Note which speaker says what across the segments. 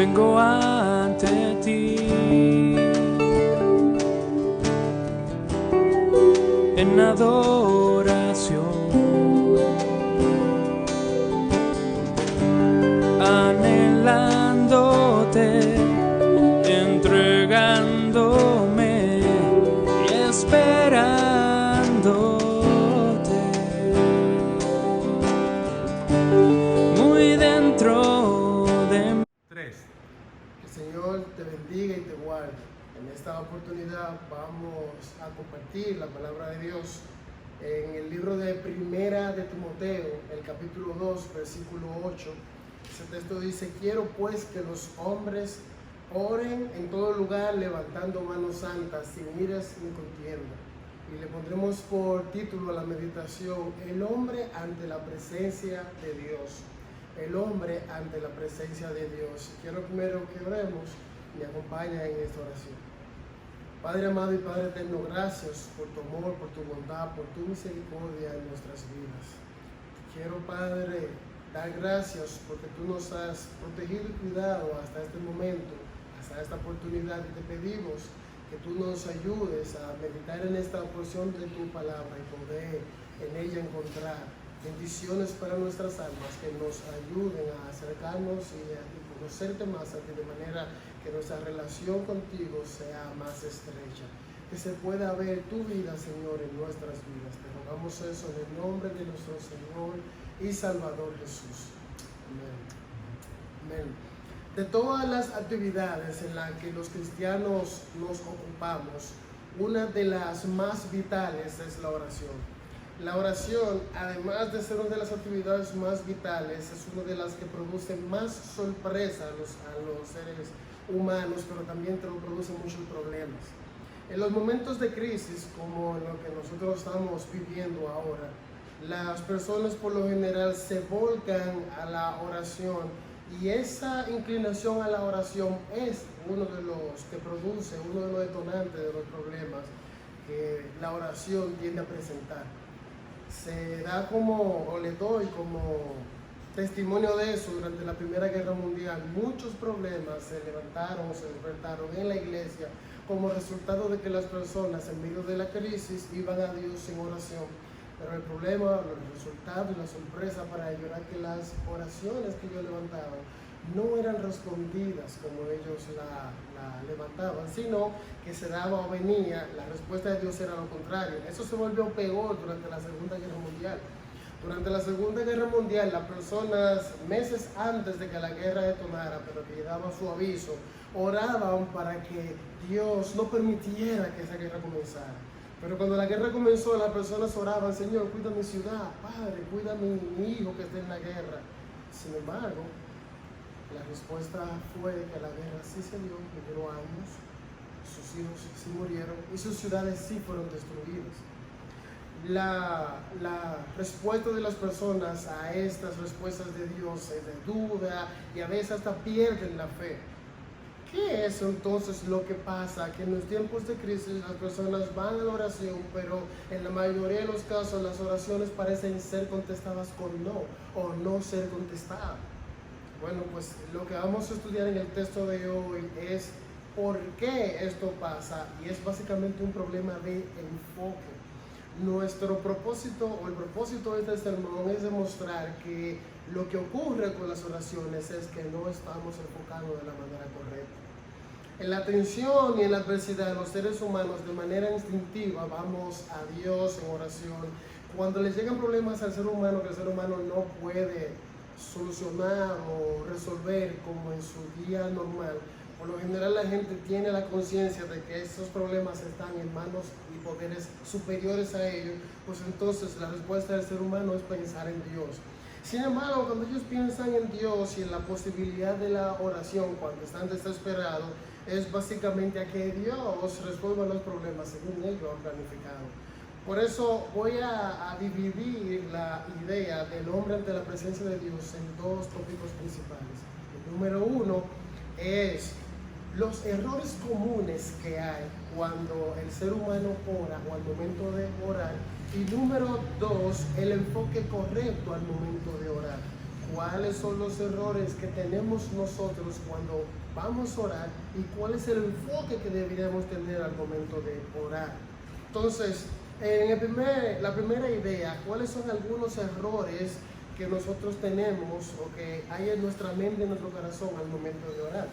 Speaker 1: vengo ante ti en adoración, anhelándote, entregándome y esperándote muy dentro de mí.
Speaker 2: 3. Que el Señor te bendiga y te guarde. En esta oportunidad vamos a compartir la palabra de Dios en el libro de Primera de Timoteo, el capítulo 2, versículo 8. Ese texto dice: quiero pues que los hombres oren en todo lugar levantando manos santas, sin iras ni contienda. Y le pondremos por título a la meditación: el hombre ante la presencia de Dios. El hombre ante la presencia de Dios. Quiero primero que oremos. Me acompaña en esta oración. Padre amado y Padre eterno, gracias por tu amor, por tu bondad, por tu misericordia en nuestras vidas. Quiero, Padre, dar gracias porque tú nos has protegido y cuidado hasta este momento, hasta esta oportunidad, y te pedimos que tú nos ayudes a meditar en esta porción de tu palabra y poder en ella encontrar bendiciones para nuestras almas que nos ayuden a acercarnos y a conocerte más a ti, de manera que nuestra relación contigo sea más estrecha, que se pueda ver tu vida, Señor, en nuestras vidas. Te rogamos eso en el nombre de nuestro Señor y Salvador Jesús. Amén. Amén. De todas las actividades en las que los cristianos nos ocupamos, una de las más vitales es la oración. La oración, además de ser una de las actividades más vitales, es una de las que produce más sorpresa a los seres humanos, pero también produce muchos problemas. En los momentos de crisis, como lo que nosotros estamos viviendo ahora, las personas por lo general se volcan a la oración, y esa inclinación a la oración es uno de los que produce, uno de los detonantes de los problemas que la oración tiende a presentar. Se da le doy como testimonio de eso. Durante la Primera Guerra Mundial, muchos problemas se despertaron en la iglesia como resultado de que las personas en medio de la crisis iban a Dios en oración. Pero el problema, el resultado y la sorpresa para ellos era que las oraciones que ellos levantaban no eran respondidas como ellos la levantaban, sino que se daba o venía, la respuesta de Dios era lo contrario. Eso se volvió peor durante la Segunda Guerra Mundial. Durante la Segunda Guerra Mundial, las personas, meses antes de que la guerra detonara, pero que llegaba su aviso, oraban para que Dios no permitiera que esa guerra comenzara. Pero cuando la guerra comenzó, las personas oraban: Señor, cuida mi ciudad, Padre, cuida mi hijo que está en la guerra. Sin embargo, la respuesta fue que la guerra sí se dio, que duró años, sus hijos sí murieron y sus ciudades sí fueron destruidas. La respuesta de las personas a estas respuestas de Dios es de duda, y a veces hasta pierden la fe. ¿Qué es entonces lo que pasa? Que en los tiempos de crisis las personas van a la oración, pero en la mayoría de los casos las oraciones parecen ser contestadas con no, o no ser contestadas. Bueno, pues lo que vamos a estudiar en el texto de hoy es por qué esto pasa, y es básicamente un problema de enfoque. Nuestro propósito, o el propósito de este sermón, es demostrar que lo que ocurre con las oraciones es que no estamos enfocando de la manera correcta. En la tensión y en la adversidad, los seres humanos de manera instintiva vamos a Dios en oración. Cuando les llegan problemas al ser humano que el ser humano no puede solucionar o resolver como en su día normal, por lo general la gente tiene la conciencia de que esos problemas están en manos y poderes superiores a ellos, pues entonces la respuesta del ser humano es pensar en Dios. Sin embargo, cuando ellos piensan en Dios y en la posibilidad de la oración cuando están desesperados, es básicamente a que Dios resuelva los problemas según ellos han planificado. Por eso voy a dividir la idea del hombre ante la presencia de Dios en dos tópicos principales. El número uno es los errores comunes que hay cuando el ser humano ora o al momento de orar. Y número dos, el enfoque correcto al momento de orar. cuáles son los errores que tenemos nosotros cuando vamos a orar y cuál es el enfoque que deberíamos tener al momento de orar. Entonces, la primera idea, ¿cuáles son algunos errores que nosotros tenemos o que hay en nuestra mente, en nuestro corazón al momento de orar?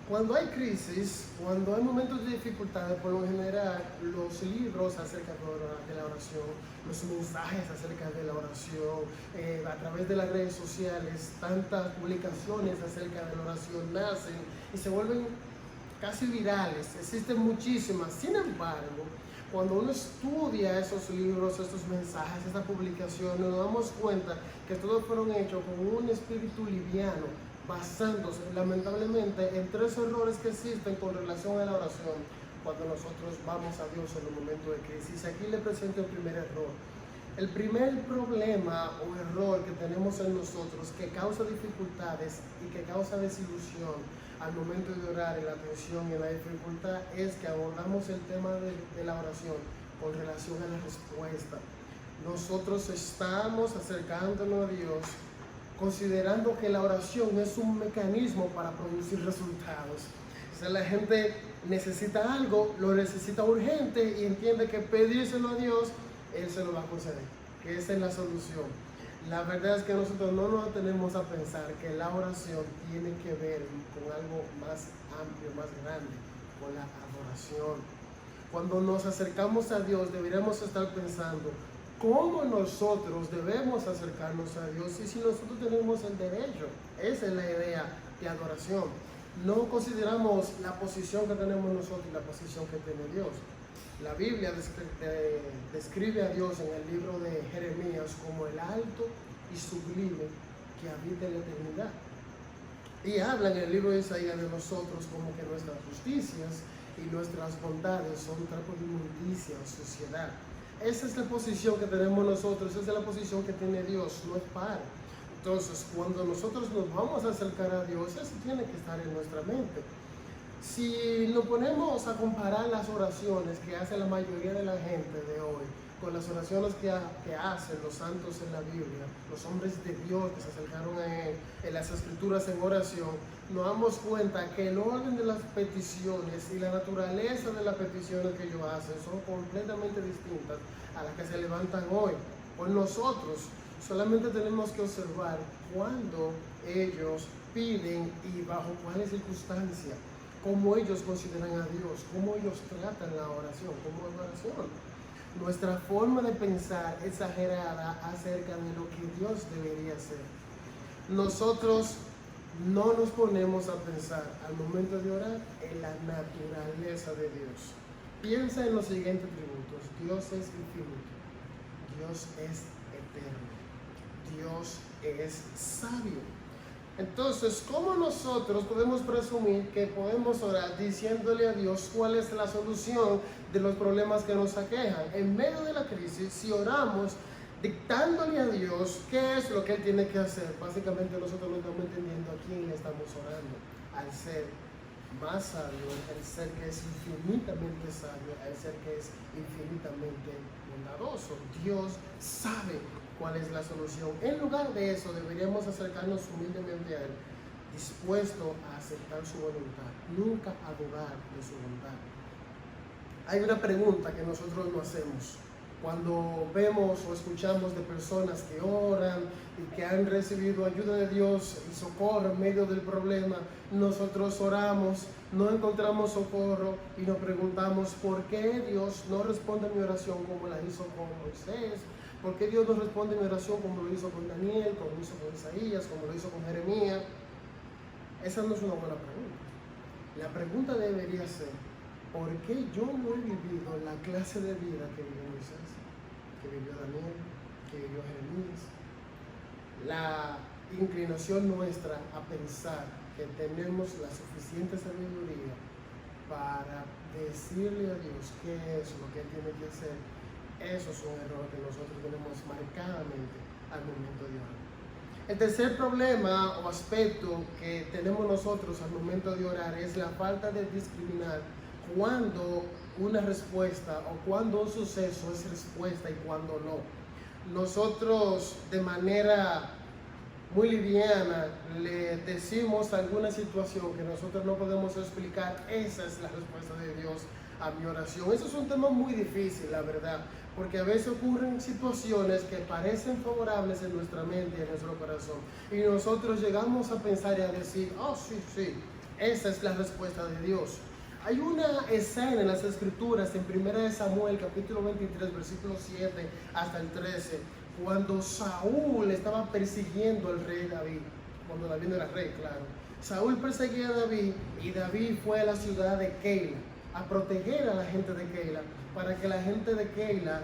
Speaker 2: Cuando hay crisis, cuando hay momentos de dificultades, por lo general, los libros acerca de la oración, los mensajes acerca de la oración, a través de las redes sociales, tantas publicaciones acerca de la oración nacen y se vuelven casi virales, existen muchísimas. Sin embargo, cuando uno estudia esos libros, estos mensajes, estas publicaciones, nos damos cuenta que todos fueron hechos con un espíritu liviano, basándose lamentablemente en tres errores que existen con relación a la oración cuando nosotros vamos a Dios en un momento de crisis. Aquí le presento el primer error. El primer problema o error que tenemos en nosotros que causa dificultades y que causa desilusión al momento de orar, en la tensión y en la dificultad, es que abordamos el tema de la oración con relación a la respuesta. Nosotros estamos acercándonos a Dios considerando que la oración es un mecanismo para producir resultados. O sea, la gente necesita algo, lo necesita urgente y entiende que pedírselo a Dios, Él se lo va a conceder, que esa es la solución. La verdad es que nosotros no nos tenemos a pensar que la oración tiene que ver con algo más amplio, más grande, con la adoración. Cuando nos acercamos a Dios, deberíamos estar pensando cómo nosotros debemos acercarnos a Dios y si nosotros tenemos el derecho. Esa es la idea de adoración. No consideramos la posición que tenemos nosotros y la posición que tiene Dios. La Biblia describe a Dios en el libro de Jeremías como el alto y sublime que habita en la eternidad. Y habla en el libro de Isaías de nosotros como que nuestras justicias y nuestras bondades son trapos de inmundicia o suciedad. Esa es la posición que tenemos nosotros, esa es la posición que tiene Dios, no es par. Entonces, cuando nosotros nos vamos a acercar a Dios, eso tiene que estar en nuestra mente. Si nos ponemos a comparar las oraciones que hace la mayoría de la gente de hoy con las oraciones que hacen los santos en la Biblia, los hombres de Dios que se acercaron a Él en las Escrituras en oración, nos damos cuenta que el orden de las peticiones y la naturaleza de las peticiones que ellos hacen son completamente distintas a las que se levantan hoy. Pues nosotros solamente tenemos que observar cuándo ellos piden y bajo cuáles circunstancias, cómo ellos consideran a Dios, cómo ellos tratan la oración, como adoración. Nuestra forma de pensar exagerada acerca de lo que Dios debería ser. Nosotros no nos ponemos a pensar al momento de orar en la naturaleza de Dios. Piensa en los siguientes atributos. Dios es infinito, Dios es eterno, Dios es sabio. Entonces, ¿cómo nosotros podemos presumir que podemos orar diciéndole a Dios cuál es la solución de los problemas que nos aquejan? En medio de la crisis, si oramos dictándole a Dios qué es lo que Él tiene que hacer, básicamente nosotros no estamos entendiendo a quién le estamos orando, al ser más sabio, al ser que es infinitamente sabio, al ser que es infinitamente bondadoso. Dios sabe cuál es la solución. En lugar de eso, deberíamos acercarnos humildemente a Él, dispuesto a aceptar su voluntad, nunca a dudar de su voluntad. Hay una pregunta que nosotros no hacemos cuando vemos o escuchamos de personas que oran y que han recibido ayuda de Dios y socorro en medio del problema. Nosotros oramos, no encontramos socorro y nos preguntamos por qué Dios no responde a mi oración como la hizo con Moisés, por qué Dios no responde a mi oración como lo hizo con Daniel, como lo hizo con Isaías, como lo hizo con Jeremías. Esa no es una buena pregunta. La pregunta debería ser: ¿por qué yo no he vivido la clase de vida que vivió Moisés, que vivió Daniel, que vivió Jeremías? La inclinación nuestra a pensar que tenemos la suficiente sabiduría para decirle a Dios qué es lo que Él tiene que hacer, eso es un error que nosotros tenemos marcadamente al momento de orar. El tercer problema o aspecto que tenemos nosotros al momento de orar es la falta de discriminar cuando una respuesta o cuando un suceso es respuesta y cuando no. Nosotros de manera muy liviana, le decimos alguna situación que nosotros no podemos explicar, esa es la respuesta de Dios a mi oración. Eso es un tema muy difícil, la verdad, porque a veces ocurren situaciones que parecen favorables en nuestra mente y en nuestro corazón, y nosotros llegamos a pensar y a decir, oh sí, sí, esa es la respuesta de Dios. Hay una escena en las Escrituras, en 1 Samuel, capítulo 23, versículo 7 hasta el 13, cuando Saúl estaba persiguiendo al rey David, cuando David no era rey, claro. Saúl perseguía a David y David fue a la ciudad de Keila a proteger a la gente de Keila, para que la gente de Keila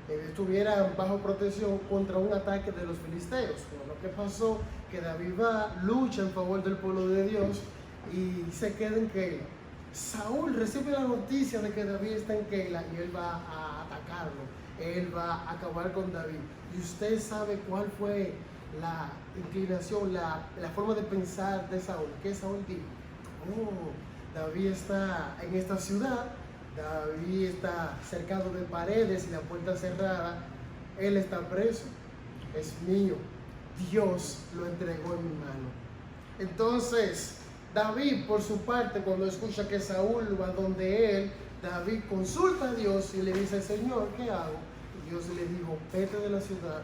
Speaker 2: estuviera bajo protección contra un ataque de los filisteos. Pero lo que pasó, que David va, lucha en favor del pueblo de Dios y se queda en Keila. Saúl recibe la noticia de que David está en Keila y él va a atacarlo, él va a acabar con David. Y usted sabe cuál fue la inclinación, la forma de pensar de Saúl. ¿Qué Saúl dijo? Oh, David está en esta ciudad, David está cercado de paredes y la puerta cerrada, él está preso, es mío, Dios lo entregó en mi mano. Entonces, David, por su parte, cuando escucha que Saúl va donde él, David consulta a Dios y le dice, Señor, ¿qué hago? Y Dios le dijo, vete de la ciudad,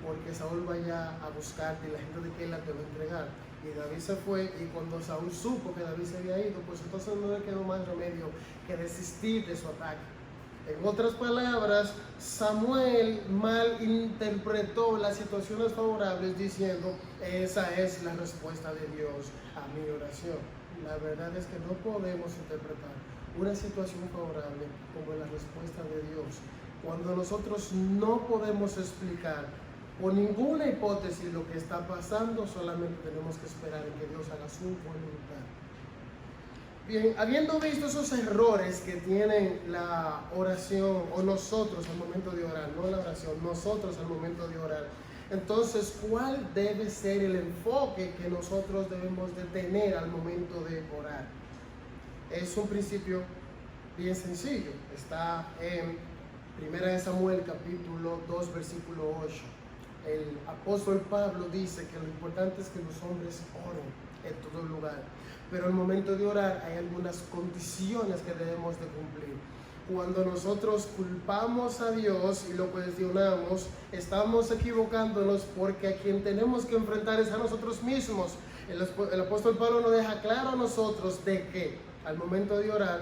Speaker 2: porque Saúl vaya a buscarte y la gente de Keila te va a entregar. Y David se fue, y cuando Saúl supo que David se había ido, pues entonces no le quedó más remedio que desistir de su ataque. En otras palabras, Samuel mal interpretó las situaciones favorables diciendo, esa es la respuesta de Dios a mi oración. La verdad es que no podemos interpretar una situación favorable como la respuesta de Dios, cuando nosotros no podemos explicar por ninguna hipótesis lo que está pasando, solamente tenemos que esperar en que Dios haga su voluntad. Bien, habiendo visto esos errores que tienen la oración, o nosotros al momento de orar, no la oración, nosotros al momento de orar, entonces, ¿cuál debe ser el enfoque que nosotros debemos de tener al momento de orar? Es un principio bien sencillo, está en 1 Samuel capítulo 2 versículo 8. El apóstol Pablo dice que lo importante es que los hombres oren en todo lugar, pero al momento de orar hay algunas condiciones que debemos de cumplir. Cuando nosotros culpamos a Dios y lo cuestionamos, estamos equivocándonos, porque a quien tenemos que enfrentar es a nosotros mismos. El apóstol Pablo nos deja claro a nosotros de que al momento de orar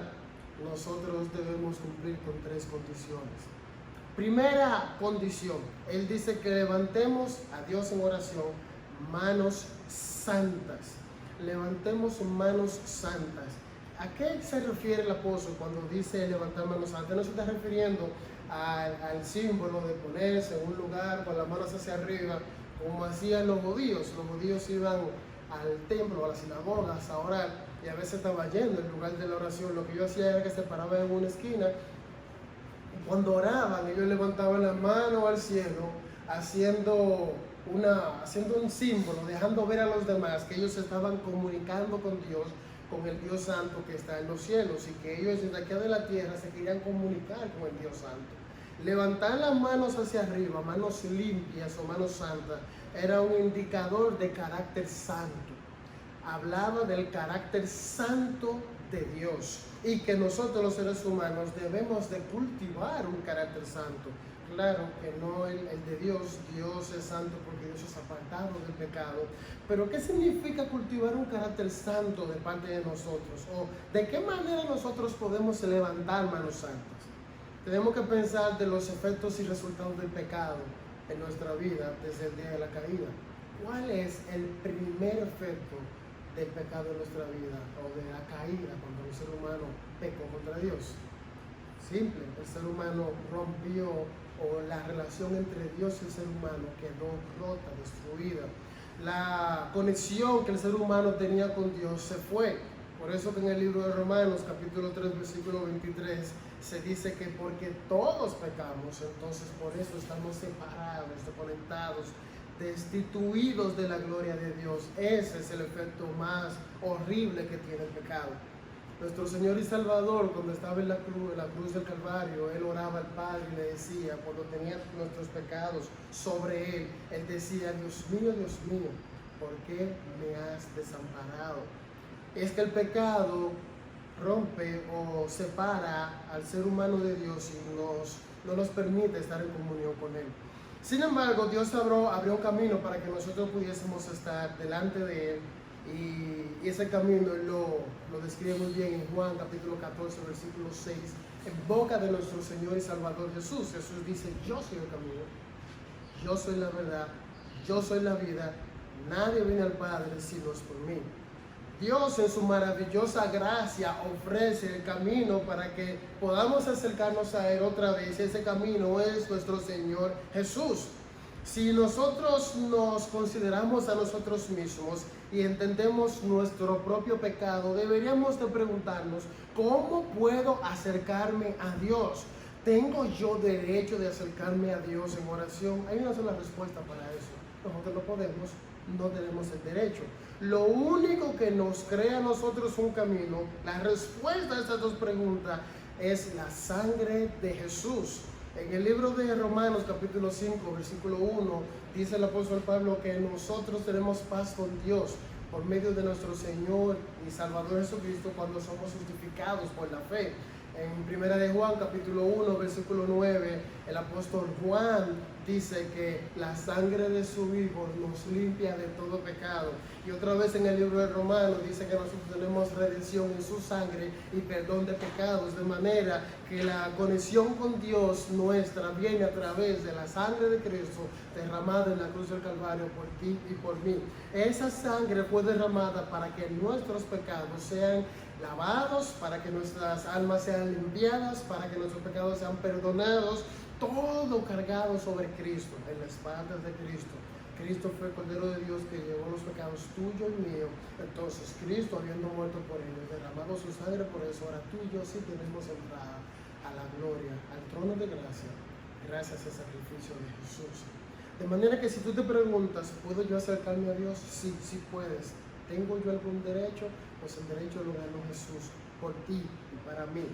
Speaker 2: nosotros debemos cumplir con 3 condiciones. Primera condición, él dice que levantemos a Dios en oración manos santas. Levantemos manos santas. ¿A qué se refiere el apóstol cuando dice levantar manos santas? No se está refiriendo al símbolo de ponerse en un lugar con las manos hacia arriba, como hacían los judíos. Los judíos iban al templo, a las sinagogas a orar, y a veces estaba yendo en lugar de la oración. Lo que yo hacía era que se paraban en una esquina. Cuando oraban, ellos levantaban la mano al cielo, haciendo un símbolo, dejando ver a los demás que ellos estaban comunicando con Dios, con el Dios Santo que está en los cielos, y que ellos desde aquí de la tierra se querían comunicar con el Dios Santo. Levantar las manos hacia arriba, manos limpias o manos santas, era un indicador de carácter santo. Hablaba del carácter santo de Dios, y que nosotros los seres humanos debemos de cultivar un carácter santo. Claro que no el de Dios. Dios es santo porque Dios es apartado del pecado. Pero ¿qué significa cultivar un carácter santo de parte de nosotros? ¿O de qué manera nosotros podemos levantar manos santas? Tenemos que pensar de los efectos y resultados del pecado en nuestra vida desde el día de la caída. ¿Cuál es el primer efecto del pecado en nuestra vida, o de la caída, cuando el ser humano pecó contra Dios? Simple, el ser humano rompió, o la relación entre Dios y el ser humano quedó rota, destruida. La conexión que el ser humano tenía con Dios se fue. Por eso que en el libro de Romanos, capítulo 3, versículo 23, se dice que porque todos pecamos, entonces por eso estamos separados, desconectados, destituidos de la gloria de Dios. Ese es el efecto más horrible que tiene el pecado. Nuestro Señor y Salvador, cuando estaba en la cruz del Calvario, Él oraba al Padre y le decía, cuando tenía nuestros pecados sobre Él, Él decía, Dios mío, ¿por qué me has desamparado? Es que el pecado rompe o separa al ser humano de Dios y no nos permite estar en comunión con Él. Sin embargo, Dios abrió un camino para que nosotros pudiésemos estar delante de Él, y ese camino Él lo describe muy bien en Juan capítulo 14, versículo 6, en boca de nuestro Señor y Salvador Jesús. Jesús dice: yo soy el camino, yo soy la verdad, yo soy la vida, nadie viene al Padre si no es por mí. Dios en su maravillosa gracia ofrece el camino para que podamos acercarnos a Él otra vez. Ese camino es nuestro Señor Jesús. Si nosotros nos consideramos a nosotros mismos y entendemos nuestro propio pecado, deberíamos de preguntarnos: ¿cómo puedo acercarme a Dios? ¿Tengo yo derecho de acercarme a Dios en oración? Hay una sola respuesta para eso: nosotros no podemos, no tenemos el derecho. Lo único que nos crea a nosotros un camino, la respuesta a estas dos preguntas, es la sangre de Jesús. En el libro de Romanos capítulo 5, versículo 1, dice el apóstol Pablo que nosotros tenemos paz con Dios por medio de nuestro Señor y Salvador Jesucristo cuando somos justificados por la fe. En primera de Juan capítulo 1, versículo 9, el apóstol Juan dice que la sangre de su Hijo nos limpia de todo pecado. Y otra vez en el libro de Romanos dice que nosotros tenemos redención en su sangre y perdón de pecados, de manera que la conexión con Dios nuestra viene a través de la sangre de Cristo derramada en la cruz del Calvario por ti y por mí. Esa sangre fue derramada para que nuestros pecados sean lavados, para que nuestras almas sean limpiadas, para que nuestros pecados sean perdonados, todo cargado sobre Cristo, en las espaldas de Cristo. Cristo fue el Cordero de Dios que llevó los pecados tuyos y míos. Entonces Cristo, habiendo muerto por ellos, derramado su sangre por eso, ahora tú y yo sí tenemos entrada a la gloria, al trono de gracia, gracias al sacrificio de Jesús. De manera que si tú te preguntas: ¿puedo yo acercarme a Dios? Sí, sí puedes. ¿Tengo yo algún derecho? Pues el derecho lo ganó Jesús por ti y para mí.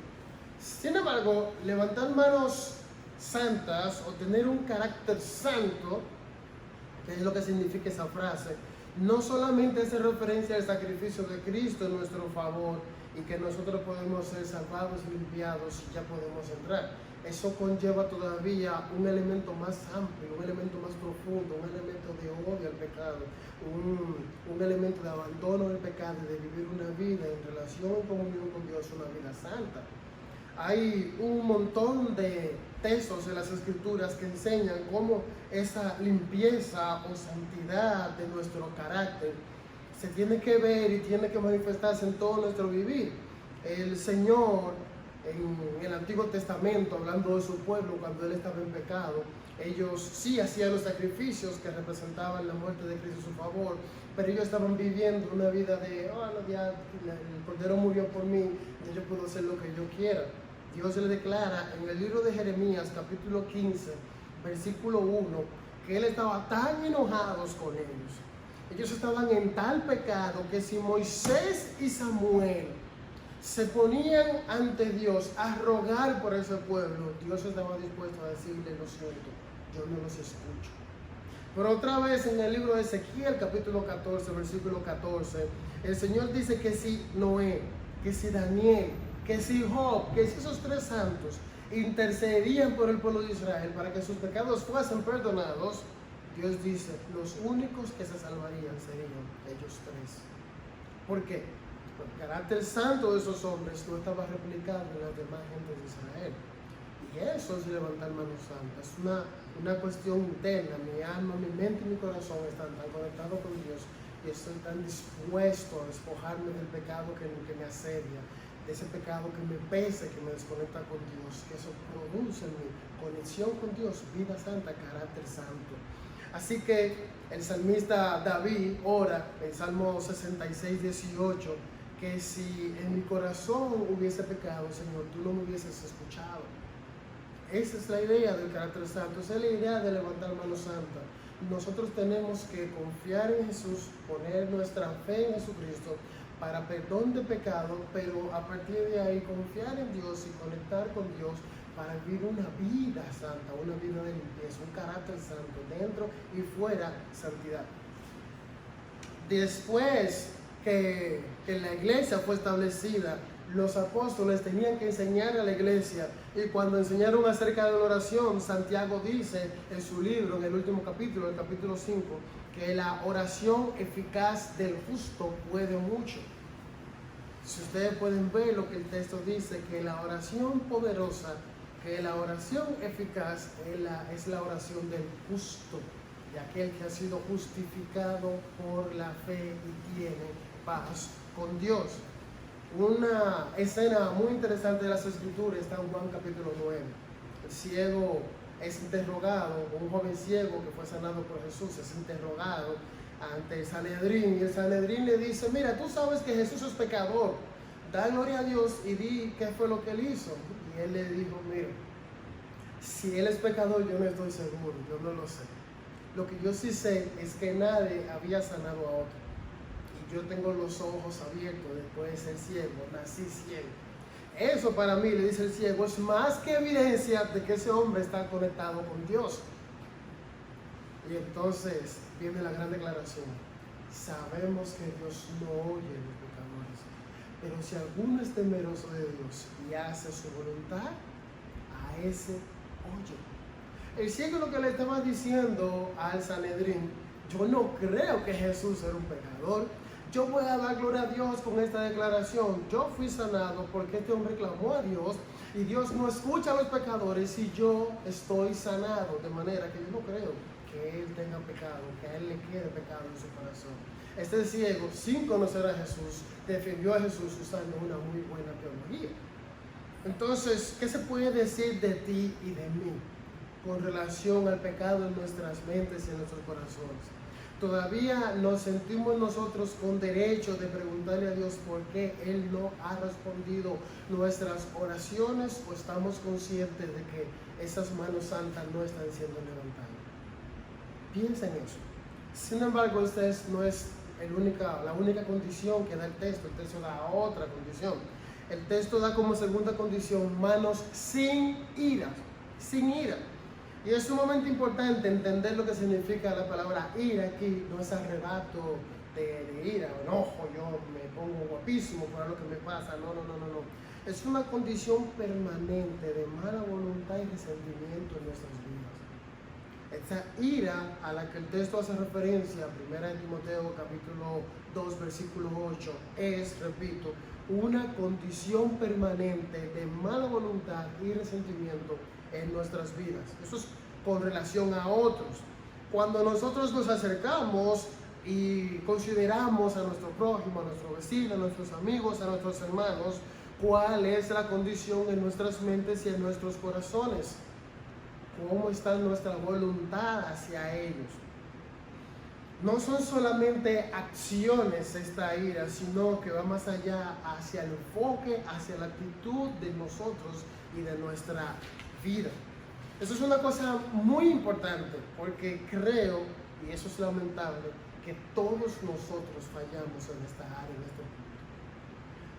Speaker 2: Sin embargo, levantar manos santas o tener un carácter santo, que es lo que significa esa frase, no solamente hace referencia al sacrificio de Cristo en nuestro favor y que nosotros podemos ser salvados y limpiados y ya podemos entrar. Eso conlleva todavía un elemento más amplio, un elemento más profundo, un elemento de odio al pecado, un elemento de abandono del pecado y de vivir una vida en relación y comunión con Dios, una vida santa. Hay un montón de textos en las Escrituras que enseñan cómo esa limpieza o santidad de nuestro carácter se tiene que ver y tiene que manifestarse en todo nuestro vivir. El Señor en el Antiguo Testamento, hablando de su pueblo cuando Él estaba en pecado, ellos sí hacían los sacrificios que representaban la muerte de Cristo en su favor, pero ellos estaban viviendo una vida de: ya el Cordero murió por mí, ya yo puedo hacer lo que yo quiera. Dios le declara en el libro de Jeremías capítulo 15, versículo 1, que Él estaba tan enojados con ellos. Ellos estaban en tal pecado que si Moisés y Samuel se ponían ante Dios a rogar por ese pueblo, Dios estaba dispuesto a decirle: lo siento, yo no los escucho. Pero otra vez en el libro de Ezequiel capítulo 14, versículo 14, el Señor dice que si Noé, que si Daniel, que si Job, que si esos tres santos intercedían por el pueblo de Israel para que sus pecados fuesen perdonados, Dios dice: los únicos que se salvarían serían ellos tres. ¿Por qué? Porque el carácter santo de esos hombres no estaba replicado en las demás gentes de Israel. Y eso es levantar manos santas. Es una cuestión interna. Mi alma, mi mente y mi corazón están tan conectados con Dios y estoy tan dispuesto a despojarme del pecado que me asedia, de ese pecado que me pesa, que me desconecta con Dios, que eso produce en mi conexión con Dios, vida santa, carácter santo. Así que el salmista David ora en Salmo 66, 18, que si en mi corazón hubiese pecado, Señor, tú no me hubieses escuchado. Esa es la idea del carácter santo, esa es la idea de levantar mano santa. Nosotros tenemos que confiar en Jesús, poner nuestra fe en Jesucristo para perdón de pecado, pero a partir de ahí confiar en Dios y conectar con Dios para vivir una vida santa, una vida de limpieza, un carácter santo, dentro y fuera santidad. Después que la iglesia fue establecida, los apóstoles tenían que enseñar a la iglesia, y cuando enseñaron acerca de la oración, Santiago dice en su libro, en el último capítulo, el capítulo 5, que la oración eficaz del justo puede mucho. Si ustedes pueden ver lo que el texto dice, que la oración poderosa, que la oración eficaz es la oración del justo, de aquel que ha sido justificado por la fe y tiene paz con Dios. Una escena muy interesante de las Escrituras está en Juan capítulo 9. El ciego es interrogado, un joven ciego que fue sanado por Jesús es interrogado ante el Sanedrín, y el Sanedrín le dice: mira, tú sabes que Jesús es pecador, da gloria a Dios y di qué fue lo que él hizo. Y él le dijo: mira, si él es pecador, yo no estoy seguro, yo no lo sé. Lo que yo sí sé es que nadie había sanado a otro. Y yo tengo los ojos abiertos después de ser ciego, nací ciego. Eso para mí, le dice el ciego, es más que evidencia de que ese hombre está conectado con Dios. Y entonces viene la gran declaración: sabemos que Dios no oye a los pecadores, pero si alguno es temeroso de Dios y hace su voluntad, a ese oye. El ciego lo que le estaba diciendo al Sanedrín: yo no creo que Jesús era un pecador, yo voy a dar gloria a Dios con esta declaración. Yo fui sanado porque este hombre clamó a Dios, y Dios no escucha a los pecadores, y yo estoy sanado, de manera que yo no creo que él tenga pecado, que a él le quede pecado en su corazón. Este ciego, sin conocer a Jesús, defendió a Jesús usando una muy buena teología. Entonces, ¿qué se puede decir de ti y de mí con relación al pecado en nuestras mentes y en nuestros corazones? Todavía nos sentimos nosotros con derecho de preguntarle a Dios por qué Él no ha respondido nuestras oraciones, o estamos conscientes de que esas manos santas no están siendo levantadas. Piensa en eso. Sin embargo, esta no es la única condición que da el texto da otra condición. El texto da como segunda condición manos sin ira, sin ira. Y es sumamente importante entender lo que significa la palabra ira aquí. No es arrebato de ira, enojo, yo me pongo guapísimo por lo que me pasa. No. Es una condición permanente de mala voluntad y resentimiento en nuestras vidas. Esta ira a la que el texto hace referencia, 1 Timoteo capítulo 2, versículo 8, es, repito, una condición permanente de mala voluntad y resentimiento en nuestras vidas. Eso es con relación a otros. Cuando nosotros nos acercamos y consideramos a nuestro prójimo, a nuestro vecino, a nuestros amigos, a nuestros hermanos, ¿cuál es la condición en nuestras mentes y en nuestros corazones? ¿Cómo está nuestra voluntad hacia ellos? No son solamente acciones esta ira, sino que va más allá, hacia el enfoque, hacia la actitud de nosotros y de nuestra vida. Eso es una cosa muy importante, porque creo, y eso es lamentable, que todos nosotros fallamos en esta área, en este punto.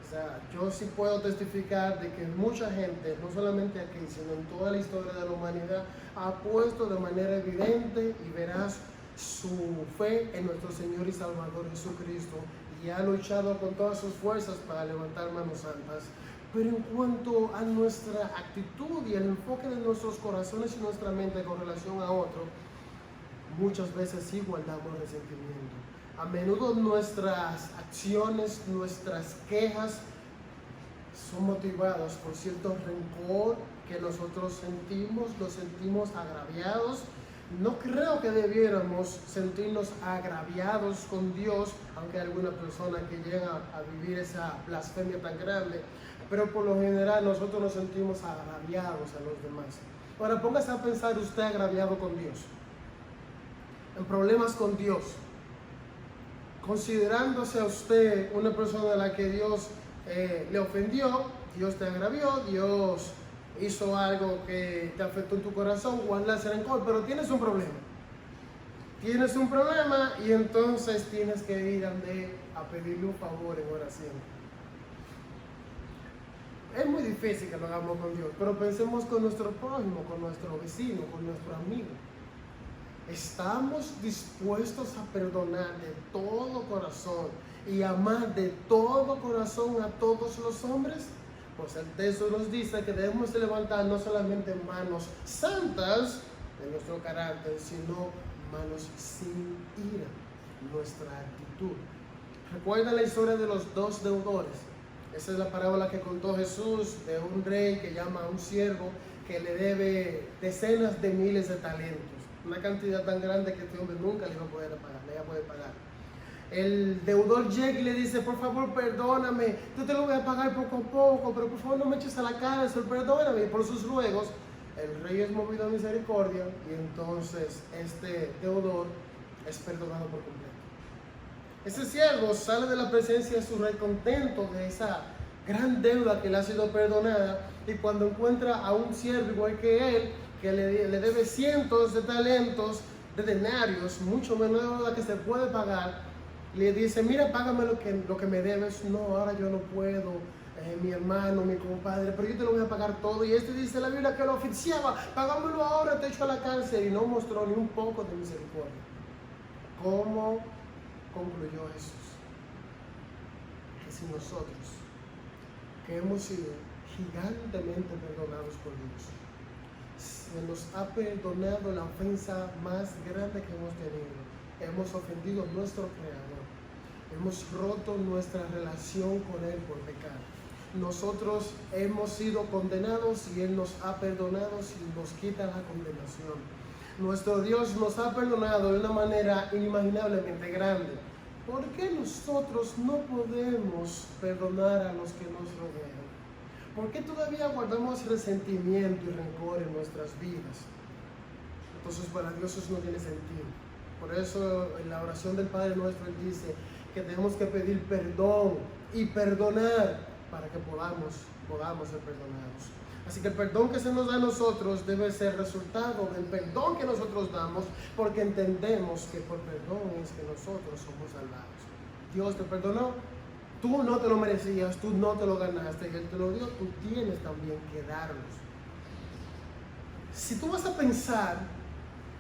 Speaker 2: O sea, yo sí puedo testificar de que mucha gente, no solamente aquí, sino en toda la historia de la humanidad, ha puesto de manera evidente y veraz su fe en nuestro Señor y Salvador Jesucristo, y ha luchado con todas sus fuerzas para levantar manos santas. Pero en cuanto a nuestra actitud y el enfoque de nuestros corazones y nuestra mente con relación a otro, muchas veces sí guardamos resentimiento. A menudo nuestras acciones, nuestras quejas son motivadas por cierto rencor que nosotros sentimos, nos sentimos agraviados. No creo que debiéramos sentirnos agraviados con Dios, aunque hay alguna persona que llega a vivir esa blasfemia tan grande, pero por lo general nosotros nos sentimos agraviados a los demás. Ahora póngase a pensar usted agraviado con Dios, en problemas con Dios, considerándose a usted una persona a la que Dios le ofendió, Dios te agravió, Dios hizo algo que te afectó en tu corazón, guardas rencor, pero tienes un problema. Tienes un problema y entonces tienes que ir a pedirle un favor en oración. Es muy difícil que lo hagamos con Dios, pero pensemos con nuestro prójimo, con nuestro vecino, con nuestro amigo. ¿Estamos dispuestos a perdonar de todo corazón y amar de todo corazón a todos los hombres? Pues el texto nos dice que debemos de levantar no solamente manos santas de nuestro carácter, sino manos sin ira, nuestra actitud. ¿Recuerdan la historia de los dos deudores? Esa es la parábola que contó Jesús de un rey que llama a un siervo que le debe decenas de miles de talentos. Una cantidad tan grande que este hombre nunca le iba a poder pagar, le iba a poder pagar. El deudor llega y le dice, por favor perdóname, yo te lo voy a pagar poco a poco, pero por favor no me eches a la cárcel, perdóname. Y por sus ruegos, el rey es movido a misericordia y entonces este deudor es perdonado por completo. Ese siervo sale de la presencia de su rey contento de esa gran deuda que le ha sido perdonada, y cuando encuentra a un siervo igual que él, que le debe cientos de talentos, de denarios, mucho menos deuda que se puede pagar, le dice, mira, págame lo que me debes. No, ahora yo no puedo, mi hermano, mi compadre, pero yo te lo voy a pagar todo. Y este dice la Biblia que lo oficiaba, págamelo ahora, te echo a la cárcel, y no mostró ni un poco de misericordia. ¿Cómo concluyó Jesús? Que si nosotros, que hemos sido gigantemente perdonados por Dios, se nos ha perdonado la ofensa más grande que hemos tenido, hemos ofendido a nuestro Creador, hemos roto nuestra relación con Él por pecado, nosotros hemos sido condenados y Él nos ha perdonado y nos quita la condenación. Nuestro Dios nos ha perdonado de una manera inimaginablemente grande. ¿Por qué nosotros no podemos perdonar a los que nos rodean? ¿Por qué todavía guardamos resentimiento y rencor en nuestras vidas? Entonces para Dios eso no tiene sentido. Por eso en la oración del Padre Nuestro Él dice que tenemos que pedir perdón y perdonar para que podamos ser perdonados. Así que el perdón que se nos da a nosotros debe ser resultado del perdón que nosotros damos, porque entendemos que por perdón es que nosotros somos salvados. Dios te perdonó, tú no te lo merecías, tú no te lo ganaste y Él te lo dio, tú tienes también que darlos. Si tú vas a pensar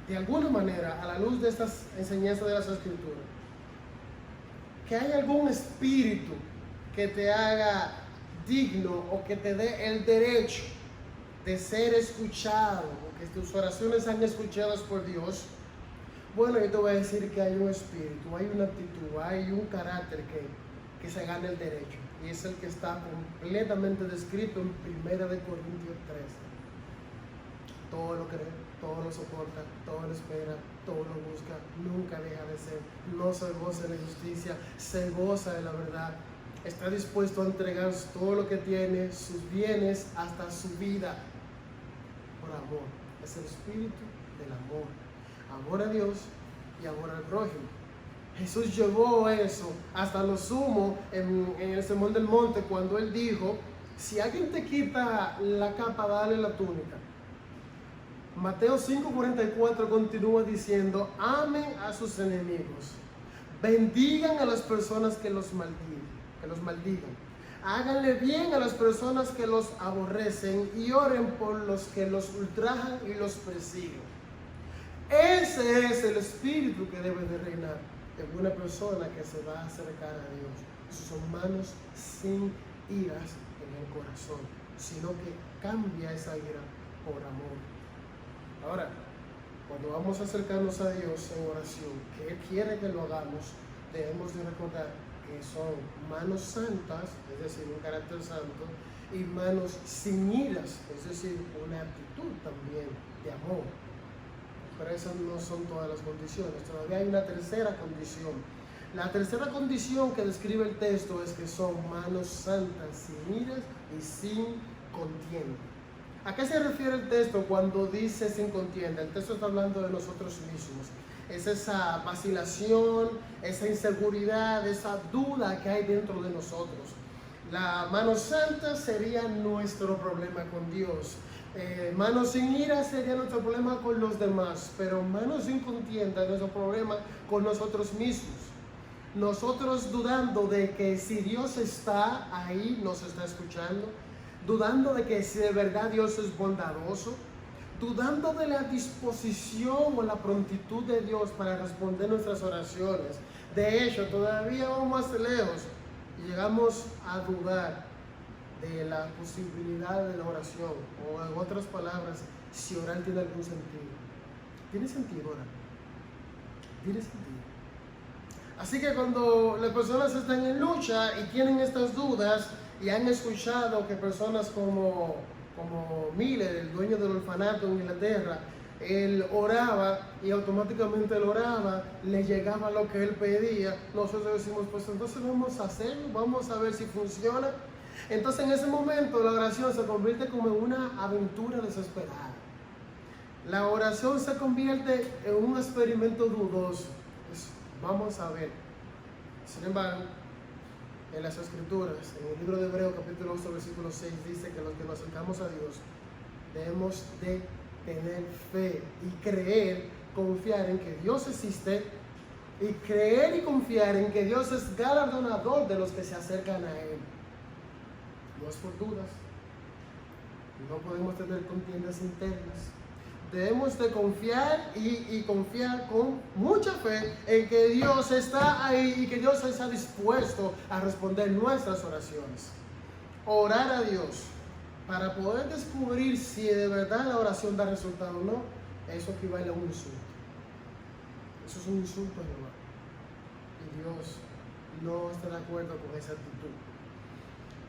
Speaker 2: de alguna manera a la luz de estas enseñanzas de las Escrituras, que hay algún espíritu que te haga digno o que te dé el derecho de ser escuchado, o que tus oraciones sean escuchadas por Dios, bueno, yo te voy a decir que hay un espíritu, hay una actitud, hay un carácter que se gana el derecho, y es el que está completamente descrito en 1 Corintios 13. Todo lo cree, todo lo soporta, todo lo espera, todo lo busca, nunca deja de ser, no se goza de la justicia, se goza de la verdad, está dispuesto a entregar todo lo que tiene, sus bienes, hasta su vida, por amor. Es el espíritu del amor, amor a Dios y amor al prójimo. Jesús llevó eso hasta lo sumo en el Sermón del Monte, cuando Él dijo, si alguien te quita la capa, dale la túnica. Mateo 5:44 continúa diciendo, amen a sus enemigos, bendigan a las personas que los maldigan, háganle bien a las personas que los aborrecen y oren por los que los ultrajan y los persiguen. Ese es el espíritu que debe de reinar en una persona que se va a acercar a Dios. Sus manos sin iras en el corazón, sino que cambia esa ira por amor. Ahora, cuando vamos a acercarnos a Dios en oración, que Él quiere que lo hagamos, debemos de recordar que son manos santas, es decir, un carácter santo, y manos sin iras, es decir, una actitud también de amor. Pero esas no son todas las condiciones, todavía hay una tercera condición. La tercera condición que describe el texto es que son manos santas, sin iras y sin contienda. ¿A qué se refiere el texto cuando dice sin contienda? El texto está hablando de nosotros mismos. Es esa vacilación, esa inseguridad, esa duda que hay dentro de nosotros. La mano santa sería nuestro problema con Dios. Manos sin ira sería nuestro problema con los demás, pero manos sin contienda es nuestro problema con nosotros mismos. Nosotros dudando de que si Dios está ahí, nos está escuchando, dudando de que si de verdad Dios es bondadoso, dudando de la disposición o la prontitud de Dios para responder nuestras oraciones. De hecho, todavía vamos más lejos y llegamos a dudar de la posibilidad de la oración, o en otras palabras, si orar tiene algún sentido. ¿Tiene sentido orar? ¿Tiene sentido? Así que cuando las personas están en lucha y tienen estas dudas y han escuchado que personas como Miller, el dueño del orfanato en Inglaterra, él oraba y automáticamente él oraba, le llegaba lo que él pedía, nosotros decimos, pues entonces vamos a hacerlo, vamos a ver si funciona. Entonces en ese momento la oración se convierte como en una aventura desesperada. La oración se convierte en un experimento dudoso. Pues, vamos a ver. Sin embargo, en las Escrituras, en el libro de Hebreos capítulo 8 versículo 6, dice que los que nos acercamos a Dios debemos de tener fe y creer, confiar en que Dios existe, y creer y confiar en que Dios es galardonador de los que se acercan a Él. No es por dudas, no podemos tener contiendas internas. Debemos de confiar y confiar con mucha fe en que Dios está ahí y que Dios está dispuesto a responder nuestras oraciones. Orar a Dios para poder descubrir si de verdad la oración da resultado o no, eso equivale a un insulto. Eso es un insulto a Jehová. Y Dios no está de acuerdo con esa actitud.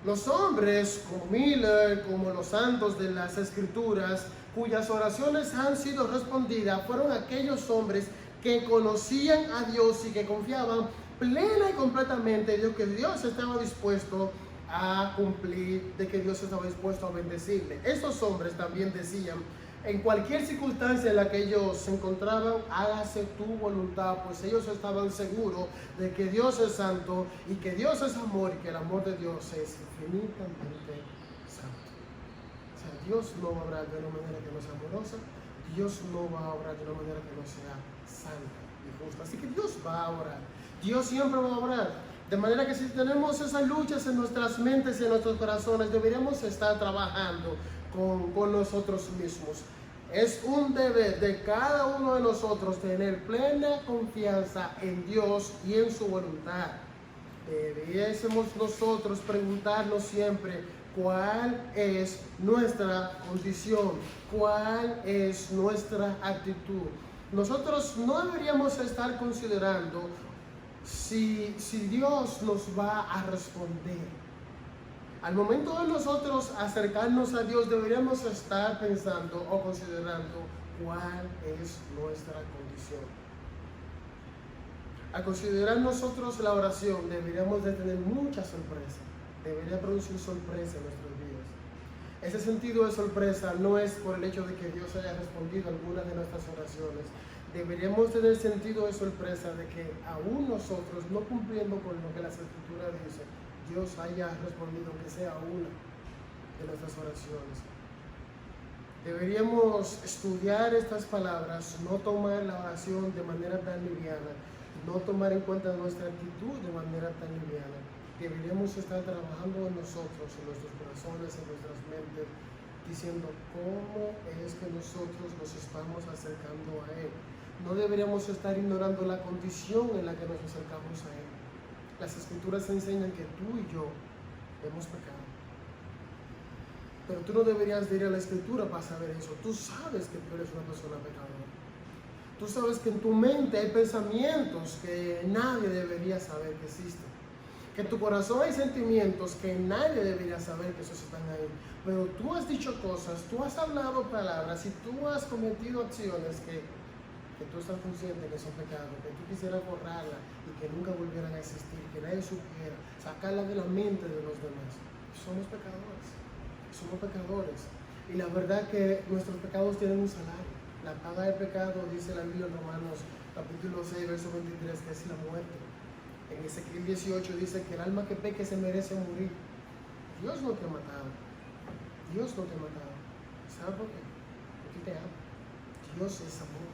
Speaker 2: Los hombres como Miller, como los santos de las Escrituras, cuyas oraciones han sido respondidas, fueron aquellos hombres que conocían a Dios y que confiaban plena y completamente en que Dios estaba dispuesto a cumplir, de que Dios estaba dispuesto a bendecirle. Estos hombres también decían, en cualquier circunstancia en la que ellos se encontraban, hágase tu voluntad, pues ellos estaban seguros de que Dios es santo y que Dios es amor y que el amor de Dios es infinitamente santo. O sea, Dios no va a obrar de una manera que no sea amorosa, Dios no va a obrar de una manera que no sea santa y justa. Así que Dios va a obrar, Dios siempre va a obrar. De manera que si tenemos esas luchas en nuestras mentes y en nuestros corazones, deberíamos estar trabajando con nosotros mismos. Es un deber de cada uno de nosotros tener plena confianza en Dios y en su voluntad. Debiésemos nosotros preguntarnos siempre cuál es nuestra condición, cuál es nuestra actitud. Nosotros no deberíamos estar considerando si Dios nos va a responder. Al momento de nosotros acercarnos a Dios, deberíamos estar pensando o considerando cuál es nuestra condición. Al considerar nosotros la oración, deberíamos de tener mucha sorpresa. Debería producir sorpresa en nuestros días. Ese sentido de sorpresa no es por el hecho de que Dios haya respondido alguna de nuestras oraciones. Deberíamos tener sentido de sorpresa de que aún nosotros, no cumpliendo con lo que las Escrituras dicen, Dios haya respondido aunque sea una de nuestras oraciones. Deberíamos estudiar estas palabras, no tomar la oración de manera tan liviana, no tomar en cuenta nuestra actitud de manera tan liviana. Deberíamos estar trabajando en nosotros, en nuestros corazones, en nuestras mentes, diciendo cómo es que nosotros nos estamos acercando a Él. No deberíamos estar ignorando la condición en la que nos acercamos a Él. Las Escrituras enseñan que tú y yo hemos pecado. Pero tú no deberías de ir a la Escritura para saber eso. Tú sabes que tú eres una persona pecadora. Tú sabes que en tu mente hay pensamientos que nadie debería saber que existen. Que en tu corazón hay sentimientos que nadie debería saber que esos están ahí. Pero tú has dicho cosas, tú has hablado palabras y tú has cometido acciones que tú estás consciente que son pecados, que tú quisieras borrarla y que nunca volvieran a existir, que nadie supiera, sacarla de la mente de los demás. Somos pecadores, somos pecadores. Y la verdad que nuestros pecados tienen un salario. La paga del pecado, dice la Biblia en Romanos capítulo 6, verso 23, que es la muerte. En Ezequiel 18 dice que el alma que peque se merece morir. Dios no te ha matado. Dios no te ha matado. ¿Sabes por qué? Porque te ama. Dios es amor.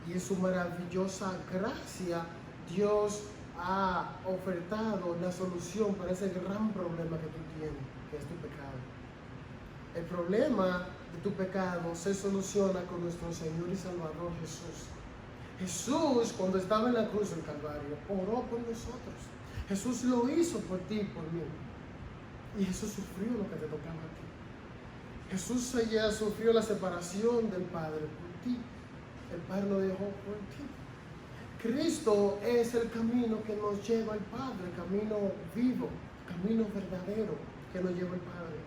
Speaker 2: Y en su maravillosa gracia, Dios ha ofertado la solución para ese gran problema que tú tienes, que es tu pecado. El problema de tu pecado se soluciona con nuestro Señor y Salvador Jesús. Jesús, cuando estaba en la cruz del Calvario, oró por nosotros. Jesús lo hizo por ti y por mí. Y Jesús sufrió lo que te tocaba a ti. Jesús ya sufrió la separación del Padre por ti. El Padre lo dejó por ti. Cristo es el camino que nos lleva al Padre, camino vivo, camino verdadero que nos lleva al Padre.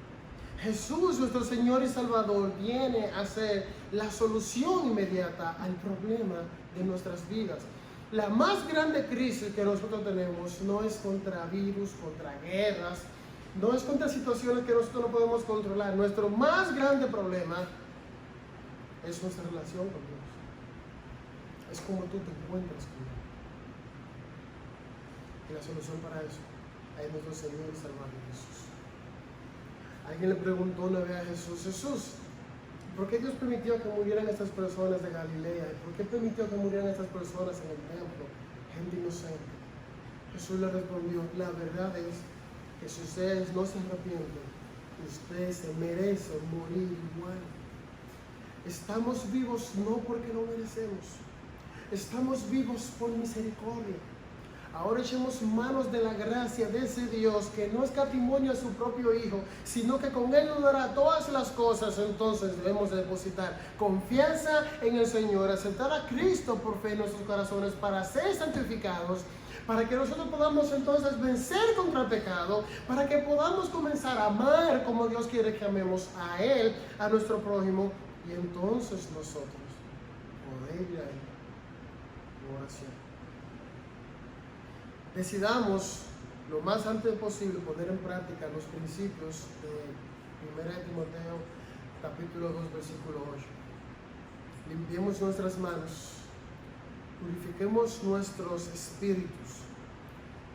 Speaker 2: Jesús, nuestro Señor y Salvador, viene a ser la solución inmediata al problema de nuestras vidas. La más grande crisis que nosotros tenemos no es contra virus, contra guerras, no es contra situaciones que nosotros no podemos controlar. Nuestro más grande problema es nuestra relación con Dios. Es como tú te encuentras con Él. Y la solución para eso es nuestro Señor y Salvador Jesús. Alguien le preguntó una vez a Jesús: Jesús, ¿por qué Dios permitió que murieran estas personas de Galilea? ¿Por qué permitió que murieran estas personas en el templo? Gente inocente. Jesús le respondió: la verdad es que si ustedes no se arrepienten, ustedes se merecen morir igual. Estamos vivos no porque lo merecemos. Estamos vivos por misericordia. Ahora echemos manos de la gracia de ese Dios que no escatimó a su propio Hijo, sino que con Él nos dará todas las cosas. Entonces debemos depositar confianza en el Señor, aceptar a Cristo por fe en nuestros corazones para ser santificados, para que nosotros podamos entonces vencer contra el pecado, para que podamos comenzar a amar como Dios quiere que amemos a Él, a nuestro prójimo, y entonces nosotros poder ir a Él en oración. Decidamos lo más antes posible poner en práctica los principios de 1 Timoteo capítulo 2 versículo 8. Limpiemos nuestras manos, purifiquemos nuestros espíritus,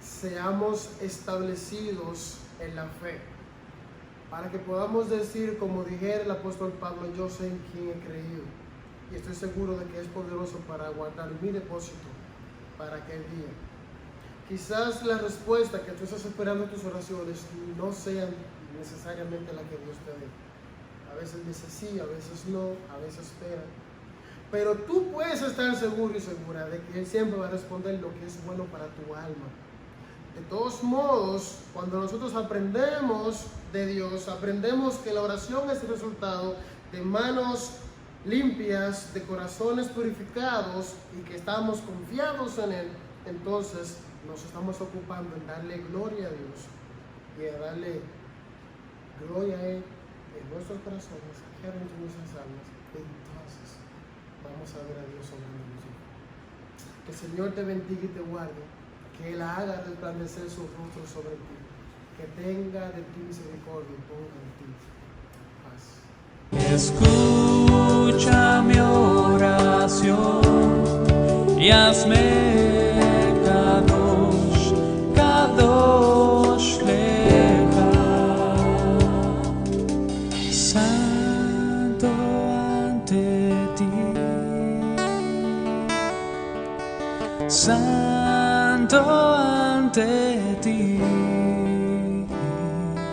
Speaker 2: seamos establecidos en la fe, para que podamos decir, como dijera el apóstol Pablo: yo sé en quién he creído y estoy seguro de que es poderoso para guardar mi depósito para aquel día. Quizás la respuesta que tú estás esperando en tus oraciones no sea necesariamente la que Dios te dé. A veces dice sí, a veces no, a veces espera. Pero tú puedes estar seguro y segura de que Él siempre va a responder lo que es bueno para tu alma. De todos modos, cuando nosotros aprendemos de Dios, aprendemos que la oración es el resultado de manos limpias, de corazones purificados y que estamos confiados en Él, entonces nos estamos ocupando en darle gloria a Dios y a darle gloria a Él en nuestros corazones, que en nuestras almas. Entonces vamos a ver a Dios obrando en nosotros. Que el Señor te bendiga y te guarde, que Él haga resplandecer su rostro sobre ti, que tenga de ti misericordia y ponga en ti paz.
Speaker 1: Escucha mi oración y hazme Kadosh Lecha. Santo ante ti, santo ante